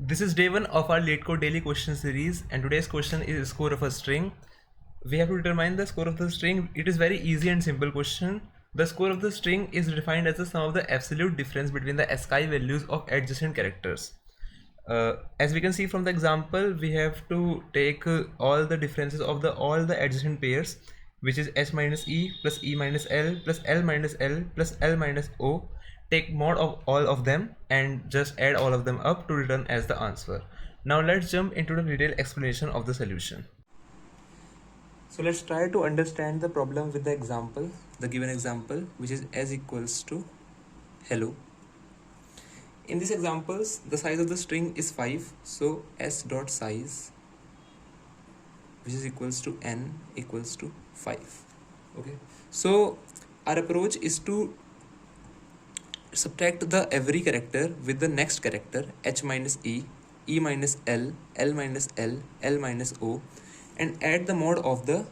This is day 1 of our Leetcode daily question series, and today's question is score of a string. We have to determine the score of the string. It is very easy and simple question. The score of the string is defined as the sum of the absolute difference between the ASCII values of adjacent characters. As we can see from the example, we have to take all the differences of all the adjacent pairs, which is s minus e plus e minus l plus l minus l plus l minus o, take mod of all of them and just add all of them up to return as the answer. Now let's jump into the detailed explanation of the solution. So let's try to understand the problem with the example, the given example, which is s equals to hello. In these examples, the size of the string is 5, so s dot size, which is equals to n equals to 5. Okay, so our approach is to subtract the every character with the next character h minus e, e minus l, l minus l, l minus o, and add the mod of the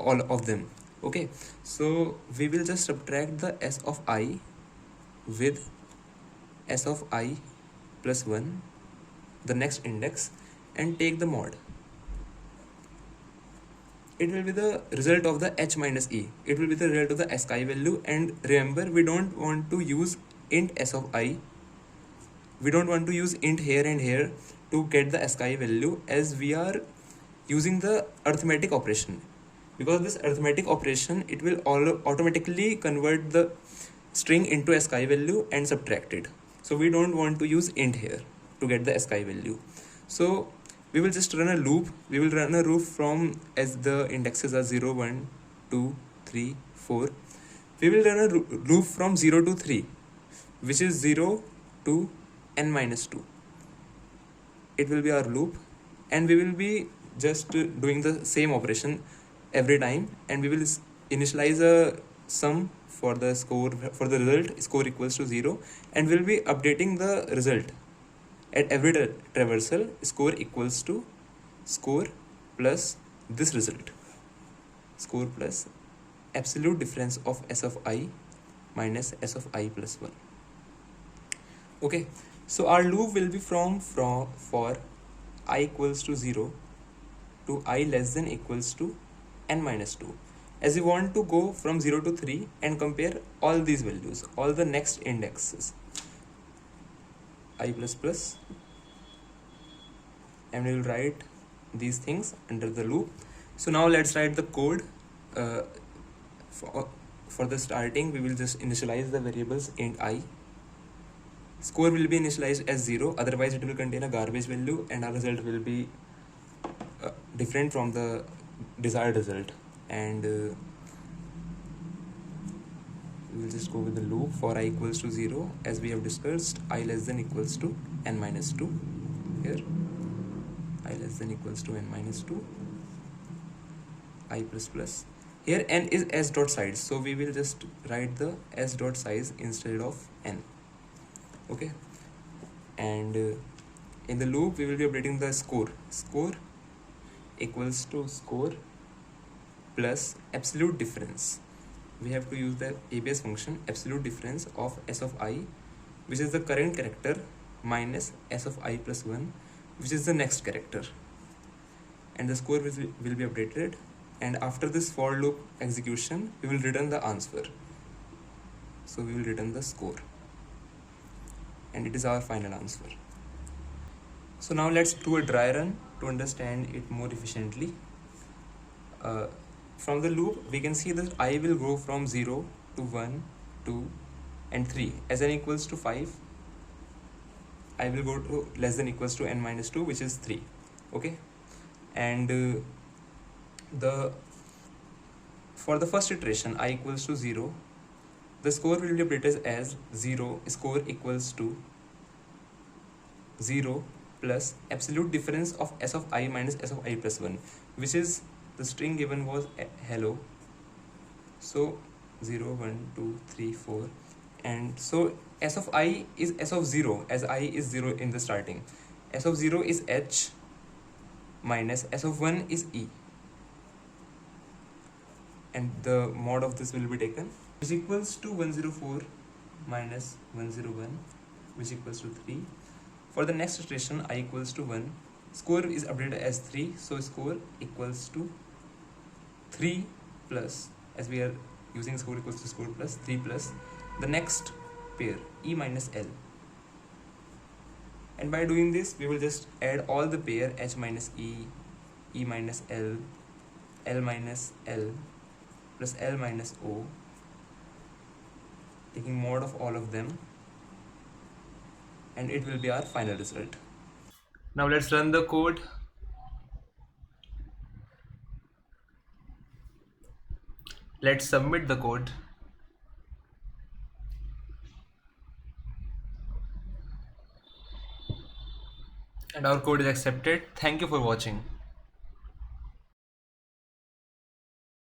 all of them. Okay, so we will just subtract the s of I with s of I plus 1, the next index, and take the mod. It will be the result of the h minus e. It will be the result of the ASCII value, and remember, we don't want to use int s of I. We don't want to use int here and here to get the ASCII value, as we are using the arithmetic operation. Because this arithmetic operation, it will automatically convert the string into ASCII value and subtract it. So we don't want to use int here to get the ASCII value. So we will just run a loop. We will run a loop from, as the indexes are 0, 1, 2, 3, 4. We will run a loop from 0 to 3, which is 0 to n minus 2. It will be our loop, and we will be just doing the same operation every time, and we will initialize a sum for the score, for the result score equals to 0, and we'll be updating the result at every traversal. Score equals to score plus this result, score plus absolute difference of s of I minus s of I plus 1. Okay, so our loop will be from for I equals to 0 to I less than equals to n minus 2, as we want to go from 0 to 3 and compare all these values, all the next indexes, I plus plus, and we will write these things under the loop. So now let's write the code. For the starting, we will just initialize the variables int I. Score will be initialized as 0, otherwise it will contain a garbage value and our result will be different from the desired result. And we will just go with the loop for I equals to 0, as we have discussed, I less than equals to n minus 2. Here I less than equals to n minus 2, I plus plus. Here n is s dot size, so we will just write the s dot size instead of n. Okay, and in the loop we will be updating the score. Score equals to score plus absolute difference. We have to use the ABS function, absolute difference of s of I, which is the current character, minus s of I plus 1, which is the next character, and the score will be updated. And after this for loop execution, we will return the answer. So we will return the score, and it is our final answer. So now let's do a dry run to understand it more efficiently. From the loop, we can see that I will go from 0 to 1, 2, and 3. As n equals to 5, I will go to less than equals to n minus 2, which is 3. Okay, and for the first iteration, I equals to 0, the score will be updated as 0 score equals to 0 plus absolute difference of s of I minus s of I plus 1, which is the string given was hello. So 0, 1, 2, 3, 4, and so s of I is s of 0, as I is 0 in the starting. S of 0 is h minus s of 1 is e, and the mod of this will be taken, which equals to 104 minus 101, which equals to 3. For the next iteration, I equals to 1, score is updated as 3, so score equals to 3 plus, as we are using score equals to score plus 3 plus the next pair, e minus l. And by doing this, we will just add all the pair h minus e minus l minus l plus l minus o, taking mod of all of them, and it will be our final result. Now let's run the code. Let's submit the code. And our code is accepted. Thank you for watching.